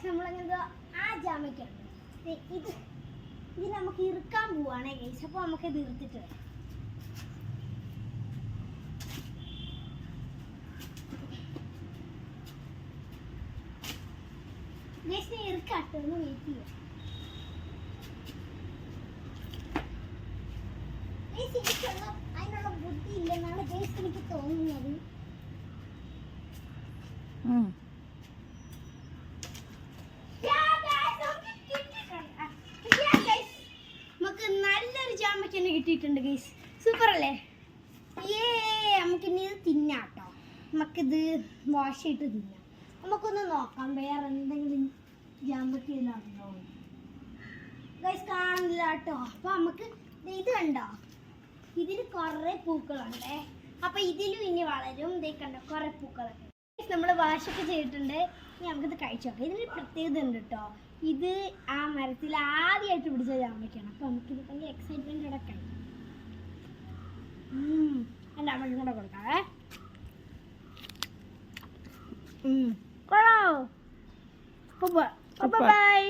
നമ്മളെന്തോ ആ ജാമയ്ക്കുണ്ട് ഇത് നമുക്ക് ഇറുക്കാൻ പോവാണേ ഗൈസ്. അപ്പോൾ നമുക്ക് ഇത് ഇറുത്തിട്ട് വരാം. ഗൈസ് ഇറുക്കാട്ടോ, ഒന്ന് വെയിറ്റ് ചെയ്യാം. അതിനുള്ള ബുദ്ധി ഇല്ലെന്നാണ് ഗൈസ് എനിക്ക് തോന്നുന്നത്. നമുക്ക് നല്ലൊരു ജാമയ്ക്ക് കിട്ടിയിട്ടുണ്ട് ഗൈസ്. സൂപ്പർ അല്ലേ? നമുക്കിനി ഇത് തിന്നാട്ടോ. നമുക്കിത് വാഷ് ചെയ്തിട്ട് തിന്നാം. നമുക്കൊന്ന് നോക്കാം വേറെ എന്തെങ്കിലും ജാമ്പത്തിയിലാണോ ഗൈസ്. കാണില്ല കേട്ടോ. അപ്പോൾ നമുക്ക് ഇത് കണ്ടോ, ഇതിൽ കുറേ പൂക്കളുണ്ടേ. അപ്പോൾ ഇതിലും ഇനി വളരും. ഇതേ കണ്ടോ കുറേ പൂക്കളൊക്കെ. നമ്മൾ വാഷൊക്കെ ചെയ്തിട്ടുണ്ട്. ഇനി നമുക്കിത് കഴിച്ചു നോക്കാം. ഇതിന് പ്രത്യേകത ഉണ്ട് കേട്ടോ. ഇത് ആ മരത്തിൽ ആദ്യമായിട്ട് പിടിച്ച ജാമ്പയ്ക്കാണ്. അപ്പോൾ നമുക്കിത് ഭയങ്കര എക്സൈറ്റ്മെൻറ്റോടെ കഴിക്കാം. എൻ്റെ അമ്മയ്ക്കും കൂടെ കൊടുക്കാവേ. കൊള്ളാം. ബൈ.